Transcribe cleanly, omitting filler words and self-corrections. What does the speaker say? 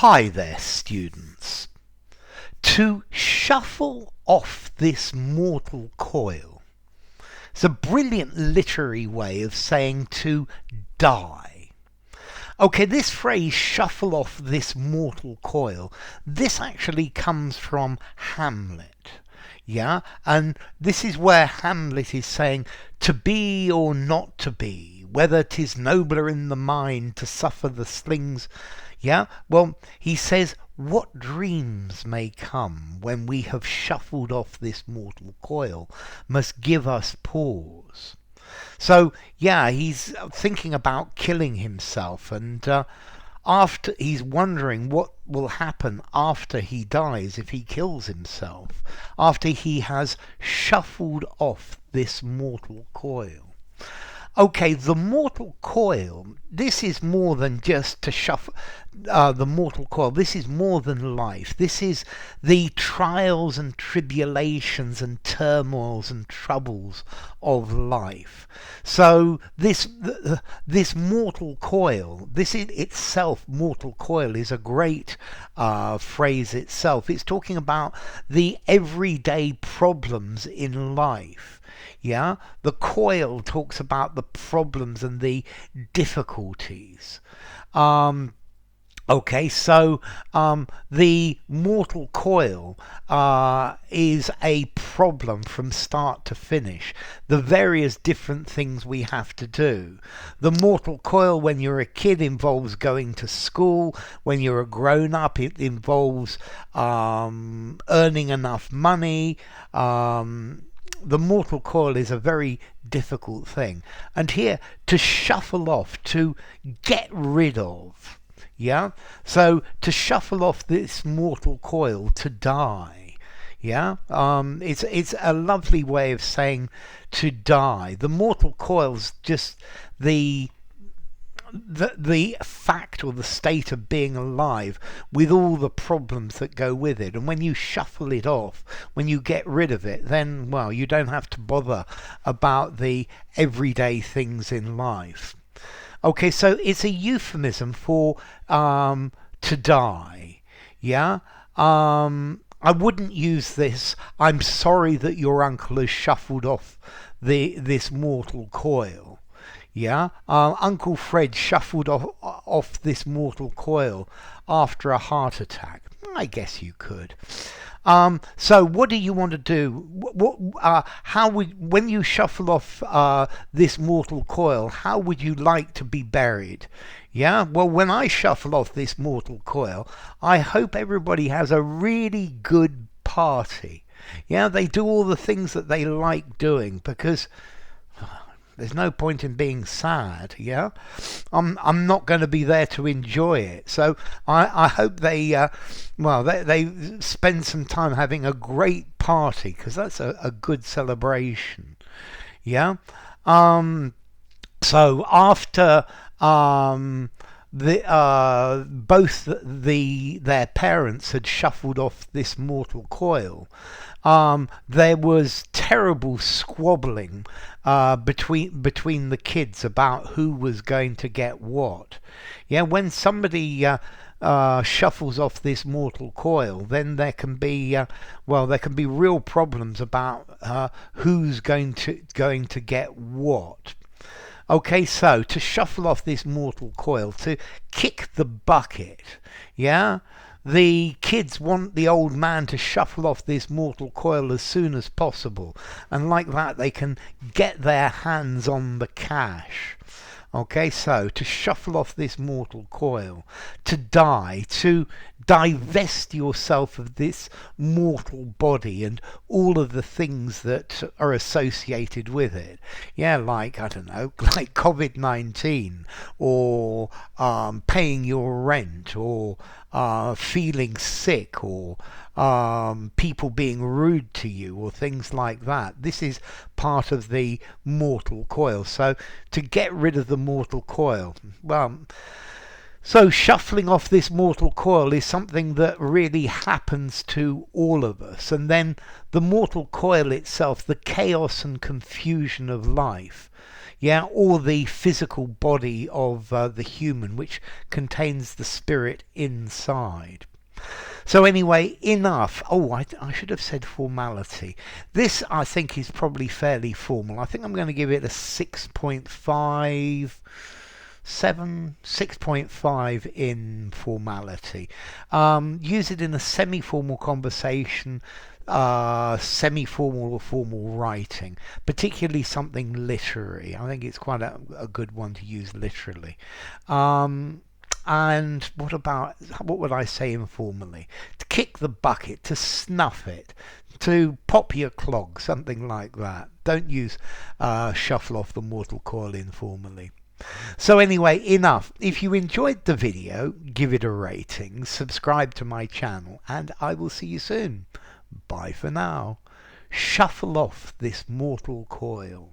Hi there, students. To shuffle off this mortal coil. It's a brilliant literary way of saying to die. Okay, this phrase, shuffle off this mortal coil, this actually comes from Hamlet. Yeah, and this is where Hamlet is saying to be or not to be, whether 'tis nobler in the mind to suffer the slings. Yeah, well, he says, what dreams may come when we have shuffled off this mortal coil must give us pause. So, yeah, he's thinking about killing himself, and after he's wondering what will happen after he dies if he kills himself, after he has shuffled off this mortal coil. Okay, the mortal coil, this is more than just to shuffle the mortal coil. This is more than life. This is the trials and tribulations and turmoils and troubles of life. So this mortal coil, this in itself, mortal coil, is a great phrase itself. It's talking about the everyday problems in life. Yeah, the coil talks about the problems and the difficulties. Okay, so the mortal coil is a problem from start to finish. The various different things we have to do. The mortal coil when you're a kid involves going to school. When you're a grown up, it involves earning enough money. The mortal coil is a very difficult thing. And here, to shuffle off, to get rid of. Yeah? So, to shuffle off this mortal coil, to die. Yeah? It's a lovely way of saying to die. The mortal coil's just the fact or the state of being alive with all the problems that go with it. And when you shuffle it off, when you get rid of it, then, well, you don't have to bother about the everyday things in life. Okay, so it's a euphemism for to die. Yeah? I wouldn't use this, I'm sorry that your uncle has shuffled off this mortal coil. Yeah, Uncle Fred shuffled off this mortal coil after a heart attack. I guess you could. So what do you want to do? When you shuffle off this mortal coil, how would you like to be buried? Yeah, well, when I shuffle off this mortal coil, I hope everybody has a really good party. Yeah, they do all the things that they like doing because there's no point in being sad, yeah? I'm not going to be there to enjoy it. So I hope they spend some time having a great party, because that's a good celebration, yeah? So after their parents had shuffled off this mortal coil, there was terrible squabbling between the kids about who was going to get what. Yeah, when somebody shuffles off this mortal coil, then there can be real problems about who's going to get what. Okay, so to shuffle off this mortal coil, to kick the bucket, yeah? The kids want the old man to shuffle off this mortal coil as soon as possible, and like that they can get their hands on the cash. Okay, so to shuffle off this mortal coil, to die, to divest yourself of this mortal body and all of the things that are associated with it. Yeah, like, I don't know, like COVID-19, or paying your rent, or feeling sick, or people being rude to you, or things like that. This is part of the mortal coil. So to get rid of the mortal coil, well, so shuffling off this mortal coil is something that really happens to all of us. And then the mortal coil itself, the chaos and confusion of life, yeah, or the physical body of the human, which contains the spirit inside. So anyway, enough. Oh, I should have said formality. This, I think, is probably fairly formal. I think I'm going to give it a 6.5, 6.5 in formality. Use it in a semi-formal conversation, semi-formal or formal writing, particularly something literary. I think it's quite a good one to use literally. And what would I say informally? To kick the bucket, to snuff it, to pop your clog, something like that. Don't use shuffle off the mortal coil informally. So anyway, enough. If you enjoyed the video, give it a rating, subscribe to my channel, and I will see you soon. Bye for now. Shuffle off this mortal coil.